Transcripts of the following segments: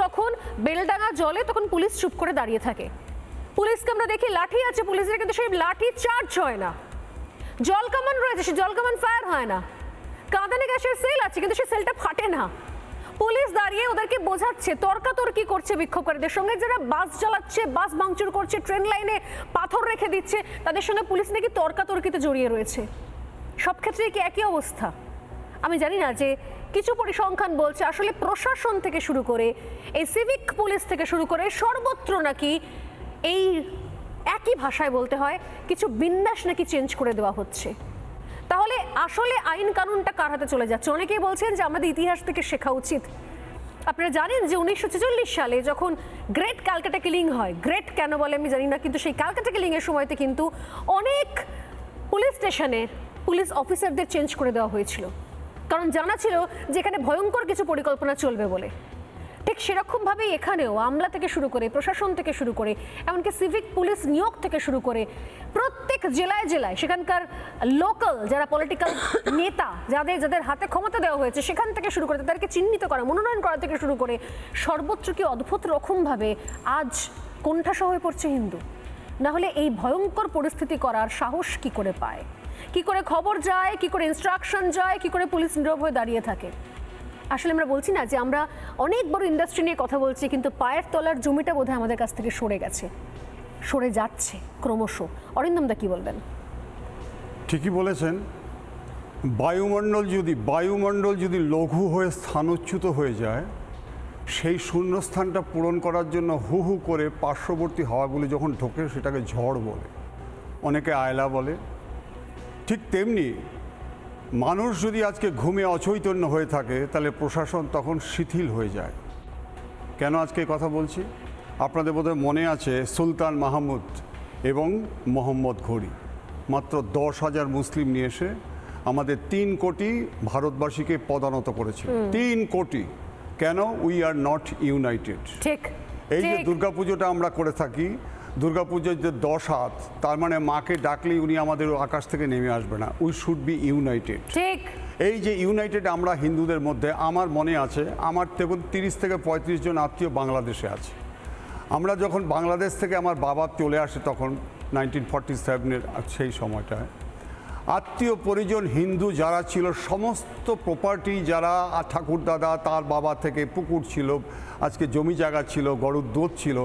যখন বেলডাঙ্গা জলে তখন পুলিশ চুপ করে দাঁড়িয়ে থাকে, পুলিশকে আমরা দেখি লাঠি আছে পুলিশের, কিন্তু সেই লাঠি চার্জ হয় না। জল কামান রয়েছে, সেই জল কামান ফায়ার হয় না। কাঁদানে গ্যাসের সেল আছে, কিন্তু সেই সেলটা ফাটে না। পুলিশ দাঁড়িয়ে ওদেরকে বোঝাচ্ছে, তর্কাতর্কি করছে বিক্ষোভকারীদের সঙ্গে, যারা বাস চালাচ্ছে, বাস ভাঙচুর করছে, ট্রেন লাইনে পাথর রেখে দিচ্ছে, তাদের সঙ্গে পুলিশ নাকি তর্কাতর্কিতে জড়িয়ে রয়েছে। সব ক্ষেত্রেই কি একই অবস্থা? আমি জানি না, যে কিছু পরিসংখ্যান বলছে আসলে প্রশাসন থেকে শুরু করে এই সিভিক পুলিশ থেকে শুরু করে সর্বত্র নাকি এই একই ভাষায় বলতে হয়, কিছু বিন্যাস নাকি চেঞ্জ করে দেওয়া হচ্ছে। তাহলে আসলে আইন কানুনটা কার হাতে চলে যাচ্ছে? অনেকেই বলছেন যে আমাদের ইতিহাস থেকে শেখা উচিত। আপনারা জানেন যে 1946 সালে যখন গ্রেট ক্যালকাটা কিলিং হয়, গ্রেট কেন বলে আমি জানি না, কিন্তু সেই ক্যালকাটা কিলিং এর সময়তে কিন্তু অনেক পুলিশ স্টেশনের পুলিশ অফিসারদের চেঞ্জ করে দেওয়া হয়েছিল, কারণ জানা ছিল যে এখানে ভয়ঙ্কর কিছু পরিকল্পনা চলবে বলে। ঠিক সেরকমভাবেই এখানেও আমলা থেকে শুরু করে, প্রশাসন থেকে শুরু করে, এমনকি সিভিক পুলিশ নিয়োগ থেকে শুরু করে প্রত্যেক জেলায় জেলায় সেখানকার লোকাল যারা পলিটিক্যাল নেতা, যাদের হাতে ক্ষমতা দেওয়া হয়েছে, সেখান থেকে শুরু করে তাদেরকে চিহ্নিত করা, মনোনয়ন করা থেকে শুরু করে সর্বত্র কি অদ্ভুত রকমভাবে আজ কোণঠাসা হয়ে পড়ছে হিন্দু। না হলে এই ভয়ঙ্কর পরিস্থিতি করার সাহস কি করে পায়? কি করে খবর যায়, কি করে ইনস্ট্রাকশন যায়, কি করে পুলিশ নীরব হয়ে দাঁড়িয়ে থাকে? আসলে আমরা বলছি না যে আমরা অনেক বড় ইন্ডাস্ট্রি নিয়ে কথা বলছি, কিন্তু পায়ের তলার জমিটা বোধহয় আমাদের কাছ থেকে সরে গেছে, সরে যাচ্ছে ক্রমশ। অরিন্দম দা কি বলবেন? ঠিকই বলেছেন। বায়ুমণ্ডল যদি লঘু হয়ে স্থানচ্যুত হয়ে যায়, সেই শূন্যস্থানটা পূরণ করার জন্য হু হু করে পার্শ্ববর্তী হাওয়াগুলি যখন ঢোকে সেটাকে ঝড় বলে, অনেকে আয়লা বলে। ঠিক তেমনি মানুষ যদি আজকে ঘুমে অচৈতন্য হয়ে থাকে, তাহলে প্রশাসন তখন শিথিল হয়ে যায়। কেন আজকে এই কথা বলছি? আপনাদের বোধহয় মনে আছে সুলতান মাহমুদ এবং মোহাম্মদ ঘুরি মাত্র 10,000 মুসলিম নিয়ে এসে আমাদের 3 কোটি ভারতবাসীকে পদানত করেছিল। 3 কোটি। কেন? We are not United. ঠিক। এই যে দুর্গাপুজোটা আমরা করে থাকি, দুর্গাপুজোর যে 10 হাত, তার মানে মাকে ডাকলেই উনি আমাদের আকাশ থেকে নেমে আসবে না। We should be United. ঠিক। এই যে ইউনাইটেড আমরা হিন্দুদের মধ্যে, আমার মনে আছে আমার দেখুন 30 থেকে 35 জন আত্মীয় বাংলাদেশে আছে। আমরা যখন বাংলাদেশ থেকে আমার বাবা চলে আসে তখন 1947-এর সেই সময়টায়, আত্মীয় পরিজন হিন্দু যারা ছিল, সমস্ত প্রপার্টি যারা ঠাকুরদাদা তার বাবা থেকে পুকুর ছিল, আজকে জমি জায়গা ছিল, গরুর দুধ ছিল,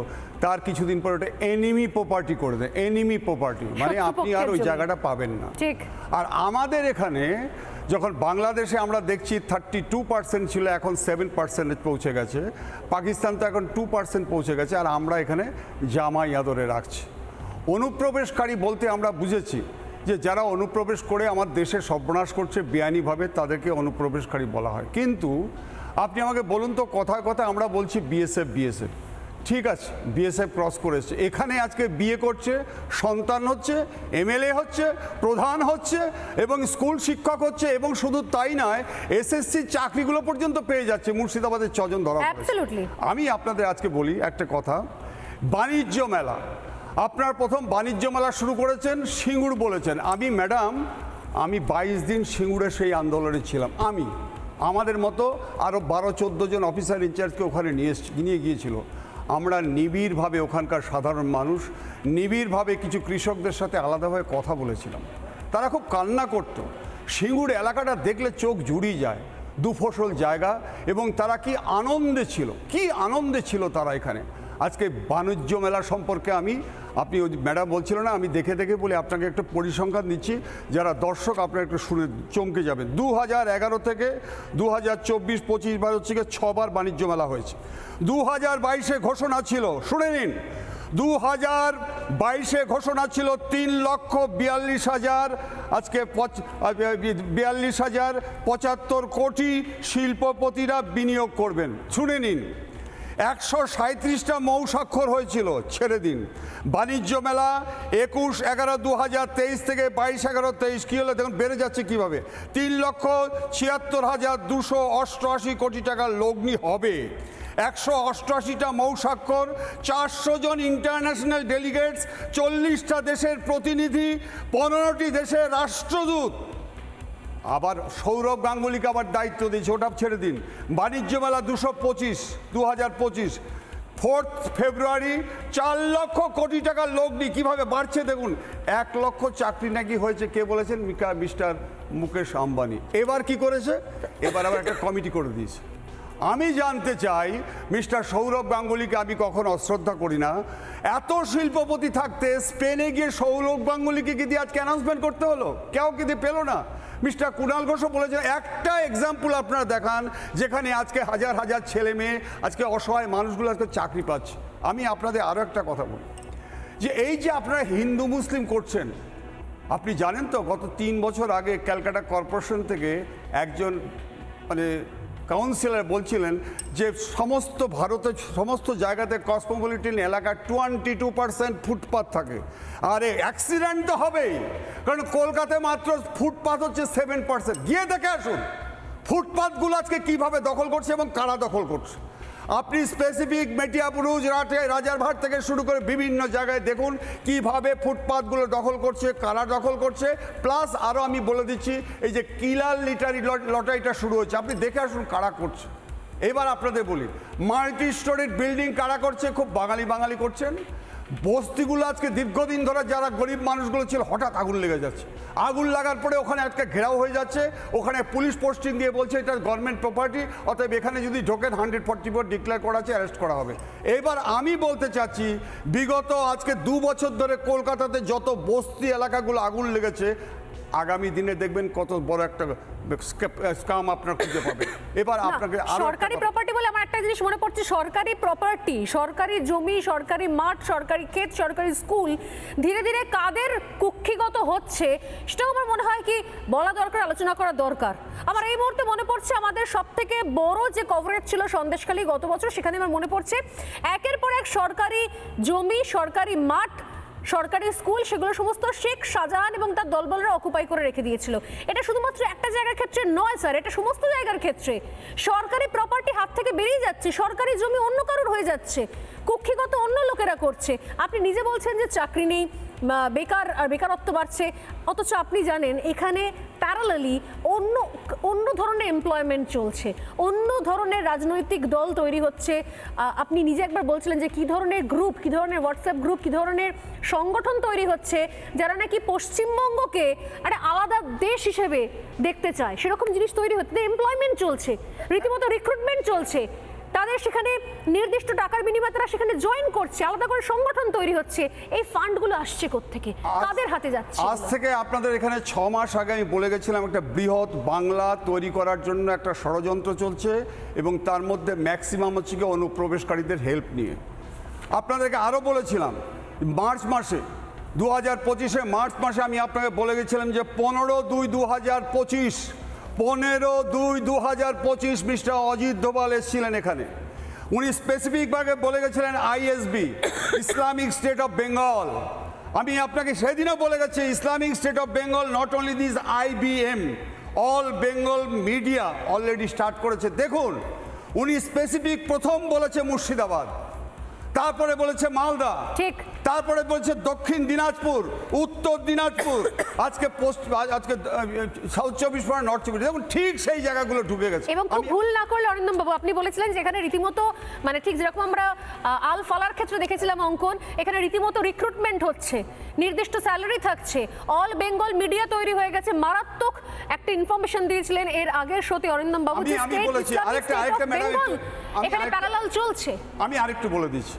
তার কিছুদিন পর ওটা এনিমি প্রপার্টি করে দেয়। এনিমি প্রপার্টি মানে আপনি আর ওই জায়গাটা পাবেন না। আর আমাদের এখানে যখন বাংলাদেশে আমরা দেখছি 32% ছিল, এখন 7% পৌঁছে গেছে। পাকিস্তান তো এখন 2% পৌঁছে গেছে, আর আমরা এখানে জামাই আদরে রাখছি। অনুপ্রবেশকারী বলতে আমরা বুঝেছি যে যারা অনুপ্রবেশ করে আমার দেশে সর্বনাশ করছে বেআইনিভাবে, তাদেরকে অনুপ্রবেশকারী বলা হয়। কিন্তু আপনি আমাকে বলুন তো, কথায় কথায় আমরা বলছি বিএসএফ। ঠিক আছে, বিএসএফ ক্রস করেছে, এখানে আজকে বিয়ে করছে, সন্তান হচ্ছে, এমএলএ হচ্ছে, প্রধান হচ্ছে এবং স্কুল শিক্ষক হচ্ছে, এবং শুধু তাই নয়, এসএসসি চাকরিগুলো পর্যন্ত পেয়ে যাচ্ছে। মুর্শিদাবাদের 6 জন ধরা পড়েছে। আমি আপনাদের আজকে বলি একটা কথা, বাণিজ্য মেলা, আপনার প্রথম বাণিজ্য মেলা শুরু করেছেন সিঙ্গুর বলেছেন। ম্যাডাম আমি 22 দিন সিঙ্গুরে সেই আন্দোলনে ছিলাম। আমাদের মতো আরও 12-14 জন অফিসার ইনচার্জকে ওখানে নিয়ে গিয়েছিল। আমরা নিবিড়ভাবে, ওখানকার সাধারণ মানুষ নিবিড়ভাবে কিছু কৃষকদের সাথে আলাদাভাবে কথা বলেছিলাম। তারা খুব কান্না করতো। সিঙ্গুর এলাকাটা দেখলে চোখ জুড়িয়ে যায়, দুফসল জায়গা, এবং তারা কি আনন্দে ছিল তারা এখানে। আজকে বাণিজ্য মেলা সম্পর্কে আপনি ওই ম্যাডাম বলছিল না, আমি দেখে বলে আপনাকে একটা পরিসংখ্যান দিচ্ছি, যারা দর্শক আপনারা একটু শুনে চমকে যাবেন। 2011 থেকে 2024-25 হচ্ছে 6 বার বাণিজ্য মেলা হয়েছে। 2022-এ ঘোষণা ছিল, শুনে নিন, 2022-এ ঘোষণা ছিল 3,42,000, আজকে 42,075 কোটি শিল্পপতিরা বিনিয়োগ করবেন। শুনে নিন, 137টা মৌ স্বাক্ষর হয়েছিল, ছেড়ে দিন। বাণিজ্য মেলা 21/11/2023 থেকে 22/11/23 কী হলো দেখুন, বেড়ে যাচ্ছে কীভাবে। 3,76,288 কোটি টাকার লগ্নি হবে। 188টা মৌ স্বাক্ষর, 400 জন ইন্টারন্যাশনাল ডেলিগেটস, 40টা দেশের প্রতিনিধি, 15টি দেশের রাষ্ট্রদূত। আবার সৌরভ গাঙ্গুলিকে আবার দায়িত্ব দিয়েছে, ওটা ছেড়ে দিন। বাণিজ্য মেলা 2025 4 ফেব্রুয়ারি 4 লক্ষ কোটি টাকার লগ্নি কিভাবে বাড়ছে দেখুন। 1 লক্ষ চাকরি নাকি হয়েছে, কে বলেছেন? মিস্টার মুকেশ আম্বানি। এবার কি করেছে? এবার আবার একটা কমিটি করে দিয়েছে। আমি জানতে চাই, মিস্টার সৌরভ গাঙ্গুলিকে আমি কখনো অশ্রদ্ধা করি না, এত শিল্পপতি থাকতে স্পেনে গিয়ে সৌরভ গাঙ্গুলিকে কি দিয়ে আজকে অ্যানাউন্সমেন্ট করতে হলো? কেউ কি দিয়ে পেলো না? মিস্টার কুণাল ঘোষও বলেছেন, একটা এক্সাম্পল আপনারা দেখান যেখানে আজকে হাজার হাজার ছেলে মেয়ে, আজকে অসহায় মানুষগুলো আজকে চাকরি পাচ্ছে। আমি আপনাদের আরও একটা কথা বলি, যে এই যে আপনারা হিন্দু মুসলিম করছেন, আপনি জানেন তো গত 3 বছর আগে ক্যালকাটা কর্পোরেশন থেকে একজন কাউন্সিলর বলছিলেন যে সমস্ত ভারতের সমস্ত জায়গাতে কসমোপলিটন এলাকার 22% ফুটপাথ থাকে। আরে অ্যাক্সিডেন্ট তো হবেই, কারণ কলকাতায় মাত্র ফুটপাথ হচ্ছে 7%। গিয়ে দেখে আসুন ফুটপাথগুলো আজকে কীভাবে দখল করছে এবং কারা দখল করছে। আপনি স্পেসিফিক মেটিয়াপুরুজ, রাজারভাট থেকে শুরু করে বিভিন্ন জায়গায় দেখুন কিভাবে ফুটপাথগুলো দখল করছে, কারা দখল করছে। প্লাস আরও আমি বলে দিচ্ছি, এই যে কিলার লিটারি লটারিটা শুরু হয়েছে, আপনি দেখে আসুন কারা করছে। এবার আপনাদের বলি, মাল্টি স্টোরিড বিল্ডিং কারা করছে? খুব বাঙালি করছেন। বস্তিগুলো আজকে দীর্ঘদিন ধরে যারা গরিব মানুষগুলো ছিল, হঠাৎ আগুন লেগে যাচ্ছে। আগুন লাগার পরে ওখানে একটা ঘেরাও হয়ে যাচ্ছে, ওখানে পুলিশ পোস্টিং দিয়ে বলছে এটা গভর্নমেন্ট প্রপার্টি, অতএব এখানে যদি ঢোকেন 144 ডিক্লেয়ার করা আছে, অ্যারেস্ট করা হবে। এবার আমি বলতে চাচ্ছি, বিগত আজকে 2 বছর ধরে কলকাতাতে যত বস্তি এলাকাগুলো আগুন লেগেছে, আগামী দিনে দেখবেন কত বড় একটা স্কাম আপনার খুঁজে পাবে। এবার আপনাকে সরকারি প্রপার্টি বলে আমার একটা জিনিস মনে পড়ছে, সরকারি প্রপার্টি, সরকারি জমি, সরকারি মাঠ, সরকারি ক্ষেত, সরকারি স্কুল ধীরে ধীরে কাদের কুক্ষিগত হচ্ছে সেটাও আমার মনে হয় কি বলা দরকার, আলোচনা করা দরকার। আমার এই মুহূর্তে মনে পড়ছে আমাদের সব থেকে বড় যে কভারেজ ছিল সন্দেশখালী গত বছর, সেখানে আমার মনে পড়ছে একের পর এক সরকারি জমি, সরকারি মাঠ, সরকারি স্কুল, সেগুলো সমস্ত শেখ শাহজাহান এবং তার দলবলরা অকুপাই করে রেখে দিয়েছিল। এটা শুধুমাত্র একটা জায়গার ক্ষেত্রে নয় স্যার, এটা সমস্ত জায়গার ক্ষেত্রে। সরকারি প্রপার্টি হাত থেকে বেরিয়ে যাচ্ছে, সরকারি জমি অন্য কারোর হয়ে যাচ্ছে, কুক্ষিগত অন্য লোকেরা করছে। আপনি নিজে বলছেন যে চাকরি নেই, বেকারত্ব বাড়ছে, অথচ আপনি জানেন এখানে প্যারালালি অন্য ধরনের এমপ্লয়মেন্ট চলছে, অন্য ধরনের রাজনৈতিক দল তৈরি হচ্ছে। আপনি নিজে একবার বলছিলেন যে কী ধরনের গ্রুপ, কী ধরনের হোয়াটসঅ্যাপ গ্রুপ, কী ধরনের সংগঠন তৈরি হচ্ছে যারা নাকি পশ্চিমবঙ্গকে একটা আলাদা দেশ হিসেবে দেখতে চায়, সেরকম জিনিস তৈরি হচ্ছে। এমপ্লয়মেন্ট চলছে, রীতিমতো রিক্রুটমেন্ট চলছে, তাদের সেখানে নির্দিষ্ট টাকার বিনিময়ে তারা সেখানে জয়েন করছে, আলাদা করে সংগঠন তৈরি হচ্ছে। এই ফান্ডগুলো আসছে কোত্থেকে, কাদের হাতে যাচ্ছে? আজ থেকে আপনাদের এখানে 6 মাস আগে আমি বলে গেছিলাম একটা বৃহৎ বাংলা তৈরি করার জন্য একটা ষড়যন্ত্র চলছে, এবং তার মধ্যে ম্যাক্সিমাম হচ্ছে কি অনুপ্রবেশকারীদের হেল্প নিয়ে। আপনাদেরকে আরও বলেছিলাম মার্চ মাসে 2025 মার্চ মাসে আমি আপনাকে বলে গেছিলাম যে 15/2/2025 15/2/2025 মিস্টার অজিত দোভাল এসেছিলেন এখানে। উনি স্পেসিফিকভাবে বলে গেছিলেন ISSB, Islamic state of Bengal. আমি আপনাকে সেদিনও বলে গেছি Islamic state of Bengal, not only this IBM, all Bengal media already start করেছে। দেখুন উনি স্পেসিফিক প্রথম বলেছে মুর্শিদাবাদ, তারপরে বলেছে মালদা, ঠিক, তারপরে বলছে দক্ষিণ দিনাজপুর, উত্তর দিনাজপুর, আজকে সাউথ 24 পরগনা, নর্থ 24। দেখুন ঠিক সেই জায়গাগুলো ঢুকে গেছে। এবং খুব ভুল না করলে অরিন্দম বাবু, আপনি বলেছিলেন যে এখানে রীতিমতো ঠিক যেরকম আমরা আল ফালার ক্ষেত্রে দেখেছিলাম অঙ্কন, এখানে রীতিমতো রিক্রুটমেন্ট হচ্ছে, নির্দিষ্ট স্যালারি থাকছে, অল বেঙ্গল মিডিয়া তৈরি হয়ে গেছে। মারাত্মক একটা ইনফরমেশন দিয়েছিলেন এর আগের শোতে অরিন্দম বাবু, যে এখানে প্যারালাল চলছে। আমি আরেকটু বলে দিচ্ছি,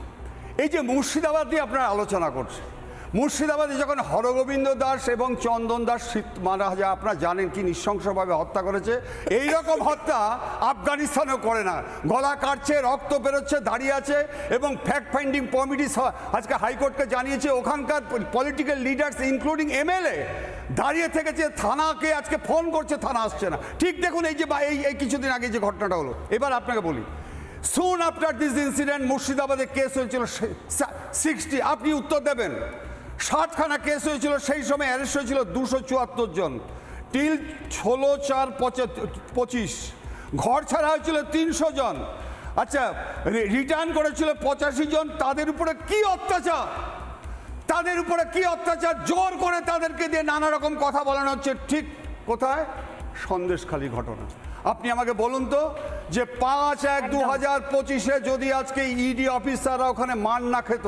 এই যে মুর্শিদাবাদ নিয়ে আপনারা আলোচনা করছে, মুর্শিদাবাদে যখন হরগোবিন্দ দাস এবং চন্দন দাস মারা যায়, আপনারা জানেন কি নৃশংসভাবে হত্যা করেছে। এই রকম হত্যা আফগানিস্তানেও করে না, গলা কাটছে, রক্ত বেরোচ্ছে, দাঁড়িয়ে আছে, এবং ফ্যাক্ট ফাইন্ডিং কমিটি আজকে হাইকোর্টকে জানিয়েছে, ওখানকার পলিটিক্যাল লিডার্স ইনক্লুডিং MLA দাঁড়িয়ে থেকেছে, থানাকে আজকে ফোন করছে, থানা আসছে না। ঠিক দেখুন এই যে এই কিছুদিন আগে যে ঘটনাটা হলো। এবার আপনাকে বলি, সুন আফটার দিস ইনসিডেন্ট মুর্শিদাবাদে কেস হয়েছিল 60, আপনি উত্তর দেবেন, 60খানা কেস হয়েছিল, সেই সময় অ্যারেস্ট হয়েছিল 274 জন, টিল 16/4/25, ঘর ছাড়া হয়েছিল 300 জন, আচ্ছা রিটার্ন করেছিল 85 জন। তাদের উপরে কি অত্যাচার, জোর করে তাদেরকে দিয়ে নানা রকম কথা বলানো হচ্ছে। ঠিক কোথায়? সন্দেশখালী ঘটনা। আপনি আমাকে বলুন তো যে 5/1/2025 যদি আজকে ইডি অফিসাররা ওখানে মার না খেত,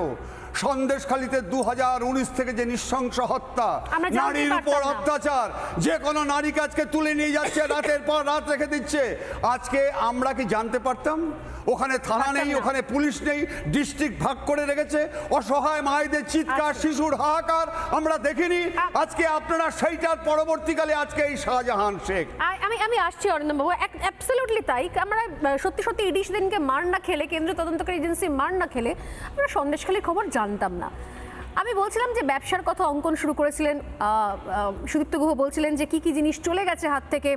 সন্দেশখালীতে 2019 থেকে যে নৃশংস হত্যা, আমরা জানতেই নারীর উপর পারতাম না। অত্যাচার, যে কোনো নারীকে আজকে তুলে নিয়ে যাচ্ছে, রাতের পর রাত রেখে দিচ্ছে, আজকে আমরা কি জানতে পারতাম? ওখানে থানা নেই, না। ওখানে পুলিশ নেই, ডিস্ট্রিক্ট ভাগ করে রেখেছে, অসহায় মায়েদের চিৎকার, শিশুর হাহাকার আমরা দেখিনি। আজকে আপনারা সেইটার পরবর্তীকালে আজকে এই শাহজাহান শেখ। আমি আসছি অরিন্দম বাবু, অ্যাবসলিউটলি তাই। আমরা সত্যি সত্যি ইডি সেদিনকে মার না খেলে, কেন্দ্রীয় তদন্তকারী এজেন্সি মার না খেলে আমরা সন্দেশখালীর খবর জানতাম না। আমি বলছিলাম যে ব্যবসার কথা অঙ্কন শুরু করেছিলেন সুদীপ্ত গুহ, বলছিলেন যে কি কি জিনিস চলে গেছে হাত থেকে,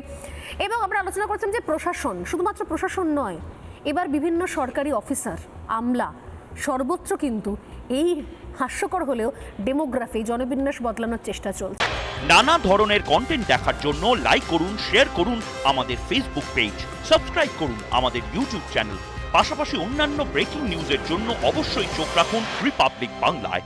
এবং আমরা আলোচনা করছিলাম যে প্রশাসন, শুধুমাত্র প্রশাসন নয়, এবার বিভিন্ন সরকারি অফিসার, আমলা, সর্বত্র কিন্তু এই হাস্যকর হলেও ডেমোগ্রাফি, জনবিন্যাস বদলানোর চেষ্টা চলছে। নানা ধরনের কন্টেন্ট দেখার জন্য লাইক করুন, শেয়ার করুন আমাদের ফেসবুক পেজ, সাবস্ক্রাইব করুন আমাদের ইউটিউব চ্যানেল। পাশাপাশি অন্যান্য ব্রেকিং নিউজের জন্য অবশ্যই চোখ রাখুন রিপাবলিক বাংলায়।